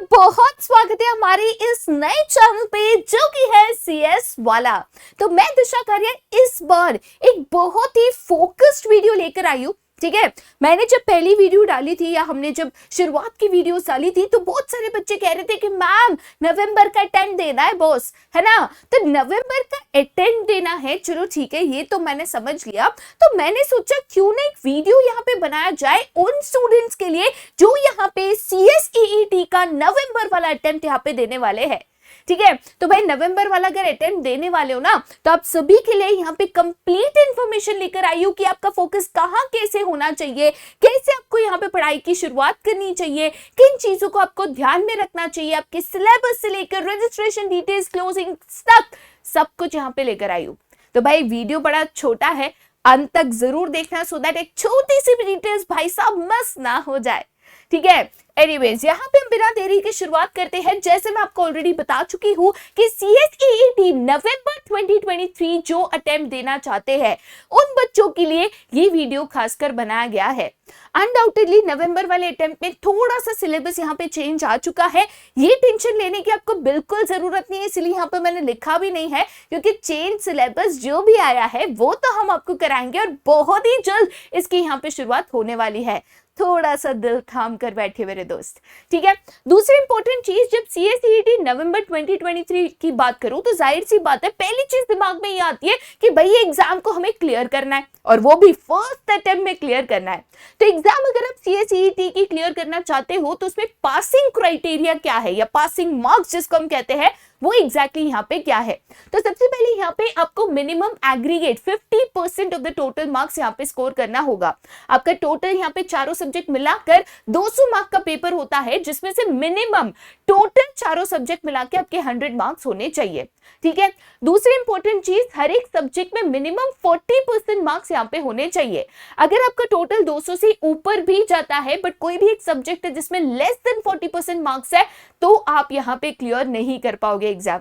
बहुत स्वागत है हमारे इस नए चैनल पे जो कि है सीएस वाला। तो मैं दिशा कार्य इस बार एक बहुत ही फोकस्ड वीडियो लेकर आई हूँ। ठीक है, मैंने जब पहली वीडियो डाली थी या हमने जब शुरुआत की वीडियो डाली थी तो बहुत सारे बच्चे कह रहे थे कि मैम नवंबर का अटेंड देना है बॉस, है ना। तो नवंबर का अटेंड देना है, चलो ठीक है, ये तो मैंने समझ लिया। तो मैंने सोचा क्यों ना एक वीडियो यहाँ पे बनाया जाए उन स्टूडेंट्स के लिए जो यहाँ पे CSEET का नवंबर वाला अटेम्प्ट यहाँ पे देने वाले हैं। ठीक है, तो भाई नवंबर वाला अगर अटेम्प्ट देने वाले हो ना तो आप सभी के लिए यहाँ पे कंप्लीट इंफॉर्मेशन लेकर आई हूँ कि आपका फोकस कहाँ कैसे होना चाहिए, कैसे आपको यहाँ पे पढ़ाई की शुरुआत करनी चाहिए, किन चीजों को आपको ध्यान में रखना चाहिए, आपके सिलेबस से लेकर रजिस्ट्रेशन डिटेल्स, क्लोजिंग तक सब कुछ यहाँ पे लेकर आई हूँ। तो भाई वीडियो बड़ा छोटा है, अंत तक जरूर देखना सो दैट एक छोटी सी भी डिटेल्स भाई साहब मिस ना हो जाए। ठीक है, एनीवेज यहाँ पे हम बिना देरी के शुरुआत करते हैं। जैसे मैं आपको ऑलरेडी बता चुकी हूँ कि CSEET नवंबर 2023 जो अटेम्प्ट देना चाहते हैं उन बच्चों के लिए ये वीडियो खासकर बनाया गया है। अनडाउटेडली नवंबर वाले अटेम्प्ट में थोड़ा सा सिलेबस यहाँ पे चेंज आ चुका है, ये टेंशन लेने की आपको बिल्कुल जरूरत नहीं है, इसलिए यहाँ पे मैंने लिखा भी नहीं है, क्योंकि चेंज सिलेबस जो भी आया है वो तो हम आपको कराएंगे और बहुत ही जल्द इसकी यहाँ पे शुरुआत होने वाली है। थोड़ा सा दिल थाम कर बैठे मेरे दोस्त। ठीक है, दूसरी इंपॉर्टेंट चीज, जब CSEET नवंबर 2023 की बात करूं तो जाहिर सी बात है पहली चीज दिमाग में ये आती है कि भाई ये एग्जाम को हमें क्लियर करना है और वो भी फर्स्ट अटेम्प्ट में क्लियर करना है। तो एग्जाम अगर आप CSEET की क्लियर करना चाहते हो तो उसमें पासिंग क्राइटेरिया क्या है या पासिंग मार्क्स जिसको हम कहते हैं वो एग्जैक्टली यहाँ पे क्या है। तो सबसे पहले यहाँ पे आपको minimum aggregate 50% of the total marks यहाँ पे स्कोर करना होगा। आपका टोटल यहाँ पे चारों सब्जेक्ट मिलाकर 200 मार्क का पेपर होता है, जिसमें से मिनिमम टोटल चारों सब्जेक्ट मिला के आपके 100 मार्क्स होने चाहिए। ठीक है, दूसरी इंपॉर्टेंट चीज, हर एक सब्जेक्ट में मिनिमम 40% मार्क्स यहाँ पे होने चाहिए। अगर आपका टोटल 200 से ऊपर भी जाता है बट कोई भी एक सब्जेक्ट है जिसमें लेस देन 40% मार्क्स है तो आप यहाँ पे क्लियर नहीं कर पाओगे एग्जाम,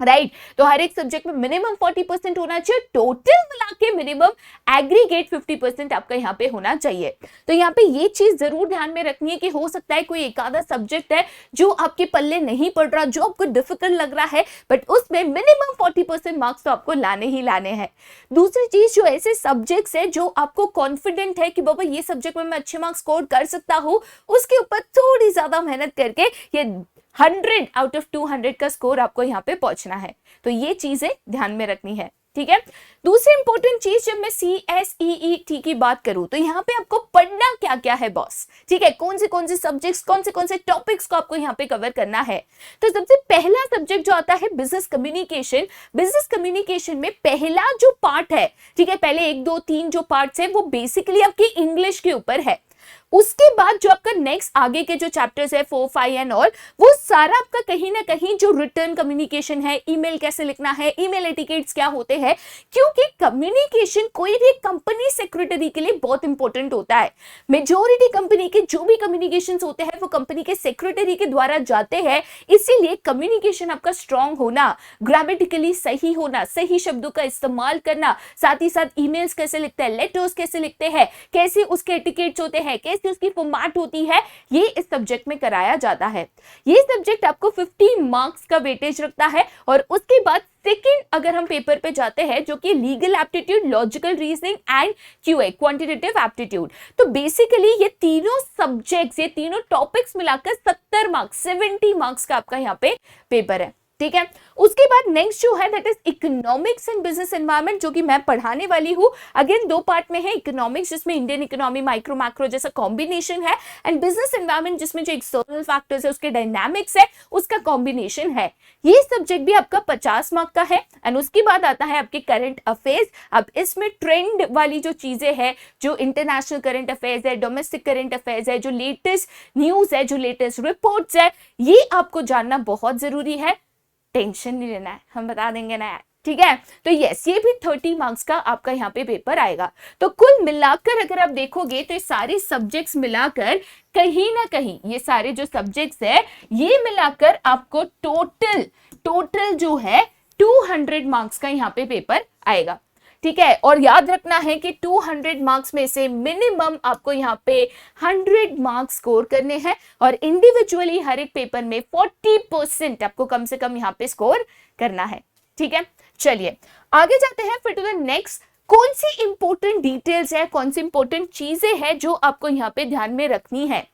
राइट। तो हर एक सब्जेक्ट में मिनिमम 40% होना चाहिए, टोटल मिला के मिनिमम एग्रीगेट 50% आपका यहाँ पे होना चाहिए। तो यहाँ पे ये चीज जरूर ध्यान में रखनी है कि हो सकता है कोई एक आधा सब्जेक्ट है जो आपके पल्ले नहीं पड़ रहा, जो आपको डिफिकल्ट लग रहा है, बट उसमें मिनिमम 40% मार्क्स तो आपको लाने ही लाने हैं। दूसरी चीज, जो ऐसे सब्जेक्ट्स है जो आपको कॉन्फिडेंट है कि बाबा ये सब्जेक्ट में मैं अच्छे मार्क्स स्कोर कर सकता हूँ, उसके ऊपर थोड़ी ज्यादा मेहनत करके ये 100 आउट ऑफ 200 का स्कोर आपको यहाँ पे पहुंचना है। तो ये चीजें ध्यान में रखनी है। ठीक है, दूसरी इंपॉर्टेंट चीज, जब मैं CSEET की बात करूं तो यहाँ पे आपको पढ़ना क्या क्या है बॉस। ठीक है, कौन से सब्जेक्ट्स, कौन से टॉपिक्स को आपको यहाँ पे कवर करना है। तो सबसे पहला सब्जेक्ट जो आता है बिजनेस कम्युनिकेशन। बिजनेस कम्युनिकेशन में पहला जो पार्ट है, ठीक है, पहले 1 2 3 जो पार्ट्स है वो बेसिकली आपकी इंग्लिश के ऊपर है। उसके बाद जो आपका नेक्स्ट आगे के जो चैप्टर्स है 4 5 एंड ऑल, वो सारा आपका कहीं ना कहीं जो रिटर्न कम्युनिकेशन है, ईमेल कैसे लिखना है, ईमेल एटिकेट्स क्या होते हैं, क्योंकि कम्युनिकेशन कोई भी कंपनी सेक्रेटरी के लिए बहुत इंपॉर्टेंट होता है। मेजॉरिटी कंपनी के जो भी कम्युनिकेशन होते हैं वो कंपनी के सेक्रेटरी के द्वारा जाते हैं, इसीलिए कम्युनिकेशन आपका स्ट्रांग होना, ग्रामेटिकली सही होना, सही शब्दों का इस्तेमाल करना, साथ ही साथ ईमेल्स कैसे लिखते हैं, लेटर्स कैसे लिखते हैं, कैसे उसके एटिकेट्स होते हैं, कैसे उसकी फॉर्मेट होती है, ये इस सब्जेक्ट में कराया जाता है। ये सब्जेक्ट आपको 50 मार्क्स का वेटेज रखता है। और उसके बाद सेकंड अगर हम पेपर पे जाते हैं जो कि legal aptitude, logical reasoning and QA quantitative aptitude, तो बेसिकली ये तीनों सब्जेक्ट्स, ये तीनों टॉपिक्स मिलाकर 70 मार्क्स, 70 मार्क्स का आपका यहाँ पे पेपर है। ठीक है, उसके बाद नेक्स्ट जो है that is economics and business environment, जो कि मैं पढ़ाने वाली हूँ। अगेन 2 पार्ट में है, इकोनॉमिक्स जिसमें इंडियन इकोनॉमी माइक्रो मैक्रो जैसा कॉम्बिनेशन है, एंड बिजनेस एनवायरनमेंट जिसमें जो एक्सटर्नल फैक्टर्स है उसके डायनामिक्स है उसका कॉम्बिनेशन है। ये सब्जेक्ट भी आपका 50 मार्क का है। एंड उसके बाद आता है आपके करंट अफेयर्स। अब इसमें ट्रेंड वाली जो चीजें हैं, जो इंटरनेशनल करंट अफेयर्स है, डोमेस्टिक करंट अफेयर्स है, जो लेटेस्ट न्यूज है, जो लेटेस्ट रिपोर्ट्स है, ये आपको जानना बहुत जरूरी है। टेंशन नहीं लेना है, हम बता देंगे ना यार। ठीक है, तो यस, ये भी 30 मार्क्स का आपका यहाँ पे पेपर आएगा। तो कुल मिलाकर अगर आप देखोगे तो ये सारे सब्जेक्ट्स मिलाकर कहीं ना कहीं, ये सारे जो सब्जेक्ट्स है ये मिलाकर आपको टोटल जो है 200 मार्क्स का यहाँ पे पेपर आएगा। ठीक है। और याद रखना है कि 200 मार्क्स में से मिनिमम आपको यहाँ पे 100 मार्क्स स्कोर करने हैं और इंडिविजुअली हर एक पेपर में 40% आपको कम से कम यहाँ पे स्कोर करना है। ठीक है, चलिए आगे जाते हैं फिर टू द नेक्स्ट। कौन सी इंपॉर्टेंट डिटेल्स है, कौन सी इंपॉर्टेंट चीजें हैं जो आपको यहाँ पे ध्यान में रखनी है।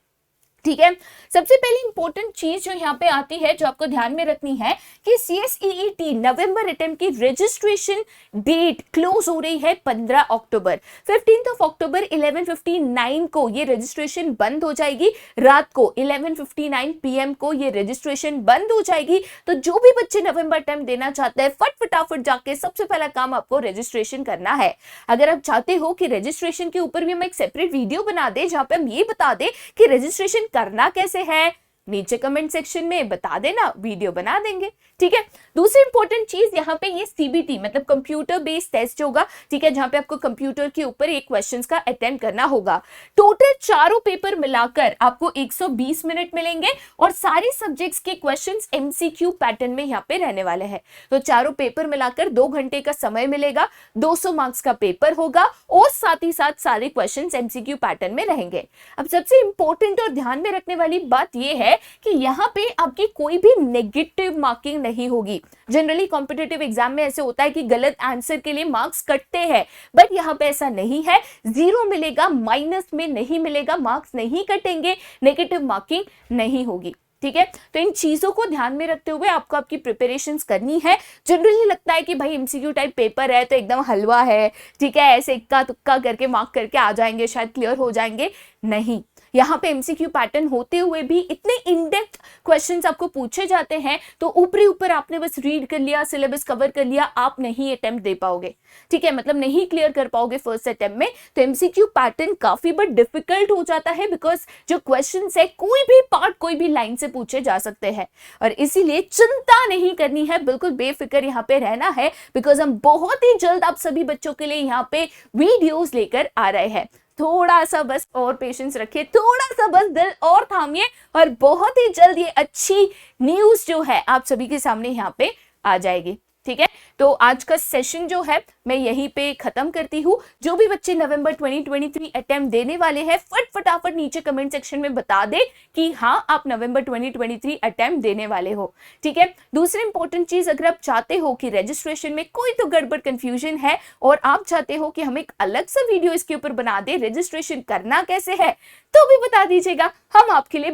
ठीक है, सबसे पहली इंपॉर्टेंट चीज जो यहाँ पे आती है, जो आपको ध्यान में रखनी है कि CSEET नवंबर अटेम्प्ट की रजिस्ट्रेशन डेट क्लोज हो रही है 15 अक्टूबर। 15 अक्टूबर 11:59 को ये रजिस्ट्रेशन बंद हो जाएगी। रात को 11:59 PM को ये रजिस्ट्रेशन बंद हो जाएगी। तो जो भी बच्चे नवंबर अटेम्प्ट देना चाहते हैं, फटाफट जाके सबसे पहला काम आपको रजिस्ट्रेशन करना है। अगर आप चाहते हो कि रजिस्ट्रेशन के ऊपर भी हम एक सेपरेट वीडियो बना दे जहां पे हम ये बता दें कि रजिस्ट्रेशन करना कैसे है, नीचे कमेंट सेक्शन में बता देना, वीडियो बना देंगे। ठीक है, दूसरी इंपॉर्टेंट चीज यहाँ पे ये CBT मतलब कंप्यूटर बेस्ड टेस्ट होगा। ठीक है, जहां पे आपको कंप्यूटर के ऊपर एक क्वेश्चंस का अटेम्प्ट करना होगा। टोटल चारों पेपर मिलाकर आपको 120 मिनट मिलेंगे और सारे सब्जेक्ट्स के क्वेश्चंस MCQ पैटर्न में यहाँ पे रहने वाले हैं। तो चारों पेपर मिलाकर 2 घंटे का समय मिलेगा, 200 मार्क्स का पेपर होगा और साथ ही साथ सारे क्वेश्चंस MCQ पैटर्न में रहेंगे। अब सबसे इंपॉर्टेंट और ध्यान में रखने वाली बात यह है कि यहाँ पे आपकी कोई भी नेगेटिव मार्किंग नहीं होगी। जनरली कॉम्पिटिटिव एग्जाम में ऐसे होता है कि गलत आंसर के लिए मार्क्स कटते हैं, बट यहाँ पे ऐसा नहीं है। 0 मिलेगा, माइनस में नहीं मिलेगा, मार्क्स नहीं कटेंगे, नेगेटिव मार्किंग नहीं होगी। ठीक है, तो इन चीजों को ध्यान में रखते हुए आपको आपकी प्रिपरेशंस करनी है। जनरली लगता है कि भाई MCQ टाइप पेपर है तो एकदम हलवा है, ठीक है, ऐसे इक्का तुक्का करके मार्क करके आ जाएंगे, शायद क्लियर हो जाएंगे। नहीं, यहाँ पे MCQ पैटर्न होते हुए भी इतने इन डेप्थ क्वेश्चंस आपको पूछे जाते हैं, तो ऊपर आपने बस रीड कर लिया, सिलेबस कवर कर लिया, आप नहीं अटेम्प्ट दे पाओगे। ठीक है, मतलब नहीं क्लियर कर पाओगे फर्स्ट अटेम्प्ट में। तो MCQ पैटर्न काफी बट डिफिकल्ट हो जाता है, बिकॉज जो क्वेश्चंस है कोई भी पार्ट कोई भी लाइन से पूछे जा सकते हैं। और इसीलिए चिंता नहीं करनी है, बिल्कुल बेफिक्र यहाँ पे रहना है, बिकॉज हम बहुत ही जल्द आप सभी बच्चों के लिए यहाँ पे वीडियोस लेकर आ रहे हैं। थोड़ा सा बस और पेशेंस रखिए, थोड़ा सा बस दिल और थामिए और बहुत ही जल्द ये अच्छी न्यूज जो है आप सभी के सामने यहाँ पे आ जाएगी। ठीक है, तो आज का सेशन जो है मैं यहीं पे खत्म करती हूँ। जो भी बच्चे नवंबर 2023 अटेम्प्ट देने वाले हैं, फटाफट नीचे कमेंट सेक्शन में बता दे कि हाँ आप नवंबर 2023 अटेम्प्ट देने वाले हो। ठीक है, दूसरी इंपॉर्टेंट चीज, अगर आप चाहते हो कि रजिस्ट्रेशन में कोई तो गड़बड़ कंफ्यूजन है और आप चाहते हो कि हम एक अलग सा वीडियो इसके ऊपर बना दे, रजिस्ट्रेशन करना कैसे है, तो भी बता दीजिएगा। हम आपके लिए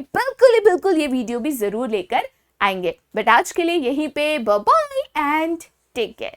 बिल्कुल ये वीडियो भी जरूर लेकर आएंगे। बट आज के लिए यहीं पे bye bye and take care.